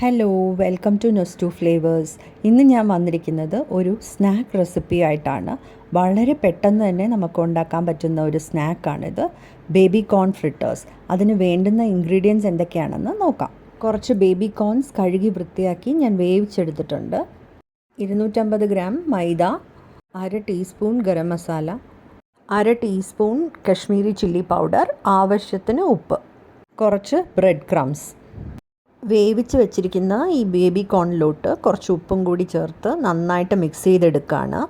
Hello welcome to Nostu flavours. ഇന്ന് ഞാൻ വന്നിരിക്കുന്നത് ഒരു സ്നാക്ക് റെസിപ്പി ആയിട്ടാണ്. വളരെ പെട്ടെന്ന് തന്നെ നമുക്ക് ഉണ്ടാക്കാൻ പറ്റുന്ന ഒരു സ്നാക്കാണിത്, ബേബി കോൺ ഫ്രിട്ടേഴ്സ്. അതിന് വേണ്ടുന്ന ഇൻഗ്രീഡിയൻസ് എന്തൊക്കെയാണെന്ന് നോക്കാം. കുറച്ച് ബേബി കോൺസ് കഴുകി വൃത്തിയാക്കി ഞാൻ വേവിച്ചെടുത്തിട്ടുണ്ട്. 250 ഗ്രാം മൈദ, 1/2 teaspoon garam masala, 1/2 teaspoon Kashmiri chilli powder, ആവശ്യത്തിന് ഉപ്പ്, കുറച്ച് ബ്രെഡ് ക്രംസ്. വേവിച്ച് വെച്ചിരിക്കുന്ന ഈ ബേബി കോണിലോട്ട് കുറച്ച് ഉപ്പും കൂടി ചേർത്ത് നന്നായിട്ട് മിക്സ് ചെയ്തെടുക്കുകയാണ്.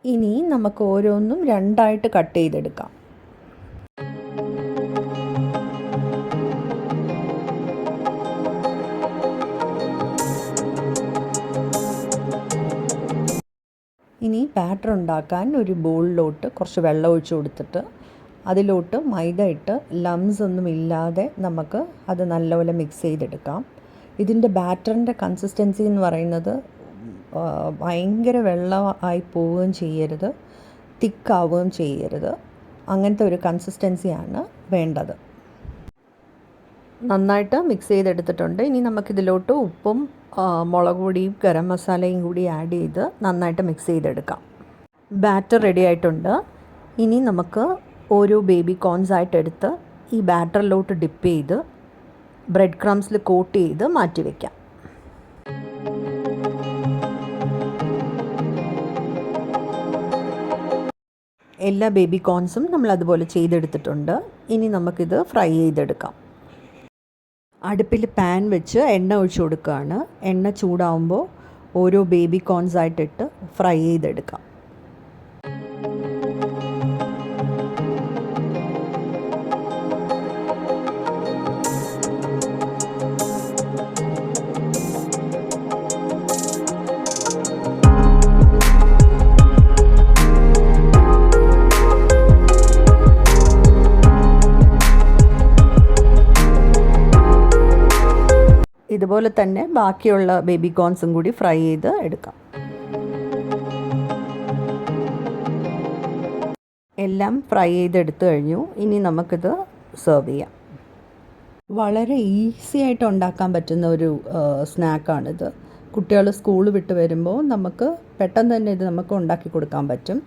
ഇനി നമുക്ക് ഓരോന്നും രണ്ടായിട്ട് കട്ട് ചെയ്തെടുക്കാം. ഇനി ബാറ്റർ ഉണ്ടാക്കാൻ ഒരു ബൗളിലോട്ട് കുറച്ച് വെള്ളം ഒഴിച്ച് കൊടുത്തിട്ട് അതിലോട്ട് മൈദ ഇട്ട് ലംസ് ഒന്നും ഇല്ലാതെ നമുക്ക് അത് നല്ലപോലെ മിക്സ് ചെയ്തെടുക്കാം. ഇതിൻ്റെ ബാറ്ററിൻ്റെ കൺസിസ്റ്റൻസി എന്ന് പറയുന്നത് ഭയങ്കര വെള്ളമായി പോവുകയും ചെയ്യരുത്, തിക്കാവുകയും ചെയ്യരുത്. അങ്ങനത്തെ ഒരു കൺസിസ്റ്റൻസിയാണ് വേണ്ടത്. നന്നായിട്ട് മിക്സ് ചെയ്തെടുത്തിട്ടുണ്ട്. ഇനി നമുക്കിതിലോട്ട് ഉപ്പും മുളക് പൊടിയും ഗരം മസാലയും കൂടി ആഡ് ചെയ്ത് നന്നായിട്ട് മിക്സ് ചെയ്തെടുക്കാം. ബാറ്റർ റെഡി ആയിട്ടുണ്ട്. ഇനി നമുക്ക് ഓരോ ബേബി കോൺസ് ആയിട്ട് എടുത്ത് ഈ ബാറ്ററിലോട്ട് ഡിപ്പ് ചെയ്ത് ബ്രെഡ് ക്രംസിൽ കോട്ട് ചെയ്ത് മാറ്റി വയ്ക്കാം. എല്ലാ ബേബി കോൺസും നമ്മൾ അതുപോലെ ചെയ്തെടുത്തിട്ടുണ്ട്. ഇനി നമുക്കിത് ഫ്രൈ ചെയ്തെടുക്കാം. അടുപ്പിൽ പാൻ വെച്ച് എണ്ണ ഒഴിച്ച് കൊടുക്കുകയാണ്. എണ്ണ ചൂടാവുമ്പോൾ ഓരോ ബേബി കോൺസ് ആയിട്ടിട്ട് ഫ്രൈ ചെയ്തെടുക്കാം. ഇതുപോലെ തന്നെ ബാക്കിയുള്ള ബേബി കോൺസും കൂടി ഫ്രൈ ചെയ്ത് എടുക്കാം. എല്ലാം ഫ്രൈ ചെയ്തെടുത്തു കഴിഞ്ഞു. ഇനി നമുക്കിത് സെർവ് ചെയ്യാം. വളരെ ഈസി ആയിട്ട് ഉണ്ടാക്കാൻ പറ്റുന്ന ഒരു സ്നാക്കാണിത്. കുട്ടികൾ സ്കൂൾ വിട്ട് വരുമ്പോൾ നമുക്ക് പെട്ടെന്ന് തന്നെ ഇത് നമുക്ക് ഉണ്ടാക്കി കൊടുക്കാൻ പറ്റും.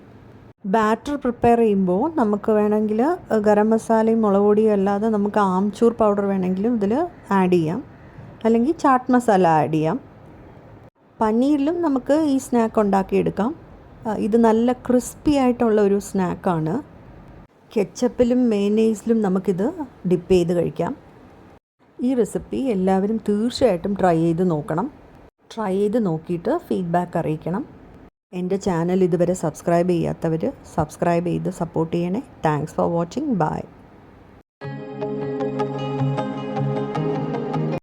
ബാറ്റർ പ്രിപ്പയർ ചെയ്യുമ്പോൾ നമുക്ക് വേണമെങ്കിൽ ഗരം മസാലയും മുളക് പൊടിയും അല്ലാതെ നമുക്ക് ആംചൂർ പൗഡർ വേണമെങ്കിലും ഇതിൽ ആഡ് ചെയ്യാം, അല്ലെങ്കിൽ ചാട്ട് മസാല ആഡ് ചെയ്യാം. പനീരിലും നമുക്ക് ഈ സ്നാക്ക് ഉണ്ടാക്കിയെടുക്കാം. ഇത് നല്ല ക്രിസ്പി ആയിട്ടുള്ള ഒരു സ്നാക്കാണ്. കെച്ചപ്പിലും മേനേസിലും നമുക്കിത് ഡിപ്പ് ചെയ്ത് കഴിക്കാം. ഈ റെസിപ്പി എല്ലാവരും തീർച്ചയായിട്ടും ട്രൈ ചെയ്ത് നോക്കണം. ട്രൈ ചെയ്ത് നോക്കിയിട്ട് ഫീഡ്ബാക്ക് അറിയിക്കണം. എൻ്റെ ചാനൽ ഇതുവരെ സബ്സ്ക്രൈബ് ചെയ്യാത്തവർ സബ്സ്ക്രൈബ് ചെയ്ത് സപ്പോർട്ട് ചെയ്യണേ. Thanks for watching. ബൈ.